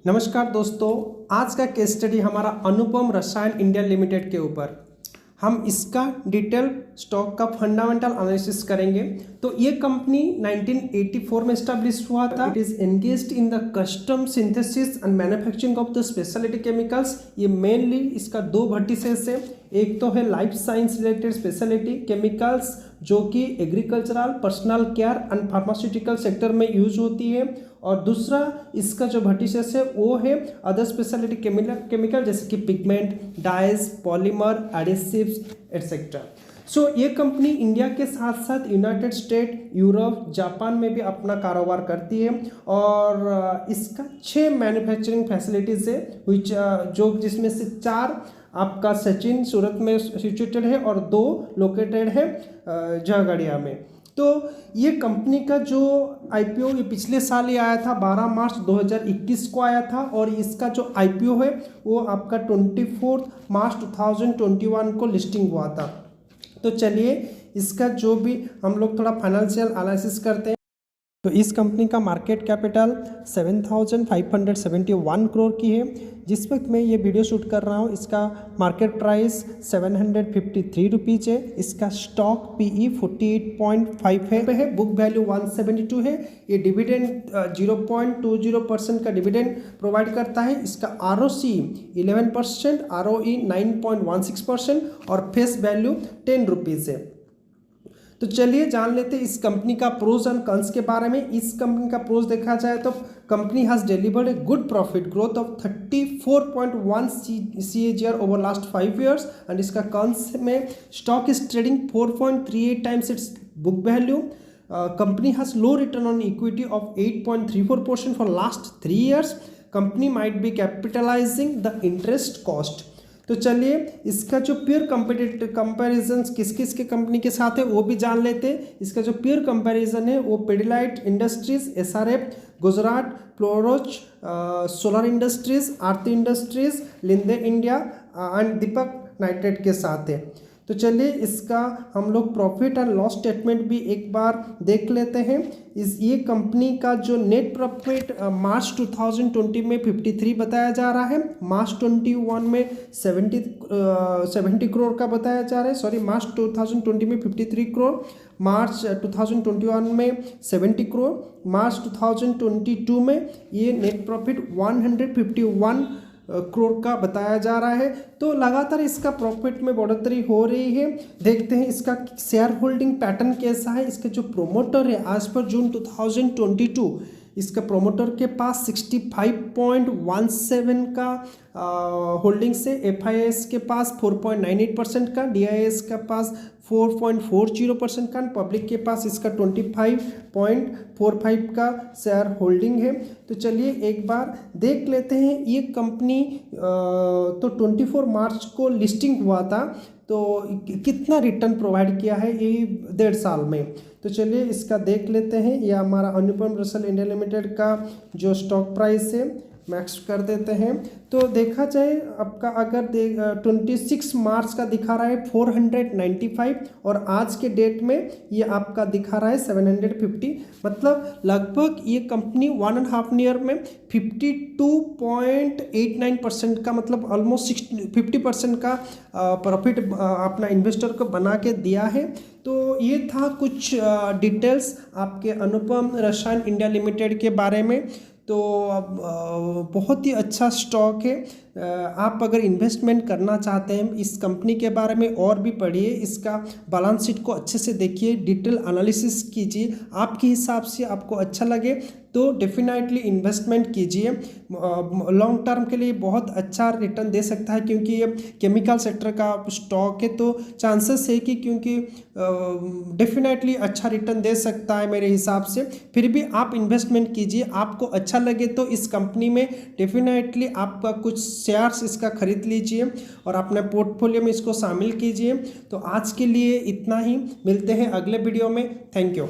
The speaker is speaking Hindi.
नमस्कार दोस्तों, आज का केस स्टडी हमारा अनुपम रसायन इंडिया लिमिटेड के ऊपर हम इसका डिटेल स्टॉक का फंडामेंटल एनालिसिस करेंगे। तो ये कंपनी 1984 में एस्टैब्लिश हुआ था। It is engaged in the custom synthesis and manufacturing of the speciality chemicals. ये मेनली इसका दो वर्टिसेस है। एक तो है life science related speciality chemicals जो कि agricultural, personal care and pharmaceutical sector में यूज होती है, और दूसरा इसका जो वर्टिसेस है वो है अदर स्पेशलिटी केमिकल जैसे कि पिगमेंट, डाइज, पॉलीमर, एडिसिव्स एटसेट्रा। सो ये कंपनी इंडिया के साथ साथ यूनाइटेड स्टेट, यूरोप, जापान में भी अपना कारोबार करती है, और इसका 6 मैन्युफैक्चरिंग फैसिलिटीज़ है जो जिसमें से 4 आपका सचिन सूरत में सिचुएटेड है और 2 लोकेटेड है जगड़िया में। तो ये कंपनी का जो आईपीओ ये पिछले साल ही आया था, 12 मार्च 2021 को आया था, और इसका जो आईपीओ है वो आपका 24 मार्च 2021 को लिस्टिंग हुआ था। तो चलिए इसका जो भी हम लोग थोड़ा फाइनेंशियल एनालिसिस करते हैं। तो इस कंपनी का मार्केट कैपिटल 7,571 करोड़ की है। जिस वक्त मैं ये वीडियो शूट कर रहा हूँ इसका मार्केट प्राइस 753 रुपीज़ है। इसका स्टॉक पीई 48.5 है। बुक वैल्यू 172 है। ये डिविडेंड 0.20% का डिविडेंड प्रोवाइड करता है। इसका आरओसी 11%, आरओई 9.16% और फेस वैल्यू 10 रुपीज़ है। तो चलिए जान लेते हैं इस कंपनी का प्रोज एंड कॉन्स के बारे में। इस कंपनी का प्रोज देखा जाए तो company has delivered a good profit growth of 34.1 CAGR over last 5 years, and इसका कॉन्स में stock is trading 4.38 times it's book value. Company has low return on equity of 8.34% for last 3 years। Company might be capitalising the interest cost. तो चलिए इसका जो प्योर कंपैरिजन किस किस के कंपनी के साथ है वो भी जान लेते हैं। इसका जो प्योर कंपैरिजन है वो Pidilite industries, SRF, Gujarat Fluoros, solar industries, Aarti industries, Linde India and Deepak nitrate के साथ है। तो चलिए इसका हम लोग प्रॉफिट एंड लॉस स्टेटमेंट भी एक बार देख लेते हैं। ये कंपनी का जो नेट प्रॉफिट मार्च 2020 में 53 बताया जा रहा है, मार्च 21 में 70 करोड़ का बताया जा रहा है। सॉरी, मार्च 2020 में 53 करोड़, मार्च 2021 में 70 करोड़, मार्च 2022 में ये नेट प्रॉफिट 151 करोड़ का बताया जा रहा है। तो लगातार इसका प्रॉफिट में बढ़ोतरी हो रही है। देखते हैं इसका शेयर होल्डिंग पैटर्न कैसा है। इसके जो प्रोमोटर है आज पर जून 2022 इसका प्रोमोटर के पास 65.17 का होल्डिंग्स है। FIS के पास 4.98% का, DIS के पास 4.40% का, पब्लिक के पास इसका 25.45 का शेयर होल्डिंग है। तो चलिए एक बार देख लेते हैं ये कंपनी तो 24 मार्च को लिस्टिंग हुआ था, तो कितना रिटर्न प्रोवाइड किया है ये 1.5 साल में। तो चलिए इसका देख लेते हैं। यह हमारा अनुपम रसायन इंडिया लिमिटेड का जो स्टॉक प्राइस है मैक्स कर देते हैं। तो देखा जाए आपका अगर 26 मार्च का दिखा रहा है 495, और आज के डेट में ये आपका दिखा रहा है 750। मतलब लगभग ये कंपनी 1.5 ईयर में 52.89% का, मतलब ऑलमोस्ट 50% का प्रॉफिट अपना इन्वेस्टर को बना के दिया है। तो ये था कुछ डिटेल्स आपके अनुपम रसायन इंडिया लिमिटेड के बारे में। तो बहुत ही अच्छा स्टॉक है। आप अगर इन्वेस्टमेंट करना चाहते हैं इस कंपनी के बारे में और भी पढ़िए, इसका बैलेंस शीट को अच्छे से देखिए, डिटेल एनालिसिस कीजिए। आपके हिसाब से आपको अच्छा लगे तो डेफिनेटली इन्वेस्टमेंट कीजिए। लॉन्ग टर्म के लिए बहुत अच्छा रिटर्न दे सकता है, क्योंकि ये केमिकल सेक्टर का स्टॉक है। तो चांसेस है कि क्योंकि डेफिनेटली अच्छा रिटर्न दे सकता है मेरे हिसाब से। फिर भी आप इन्वेस्टमेंट कीजिए, आपको अच्छा लगे तो इस कंपनी में डेफिनेटली आपका कुछ शेयर्स इसका खरीद लीजिए और अपने पोर्टफोलियो में इसको शामिल कीजिए। तो आज के लिए इतना ही, मिलते हैं अगले वीडियो में। Thank you.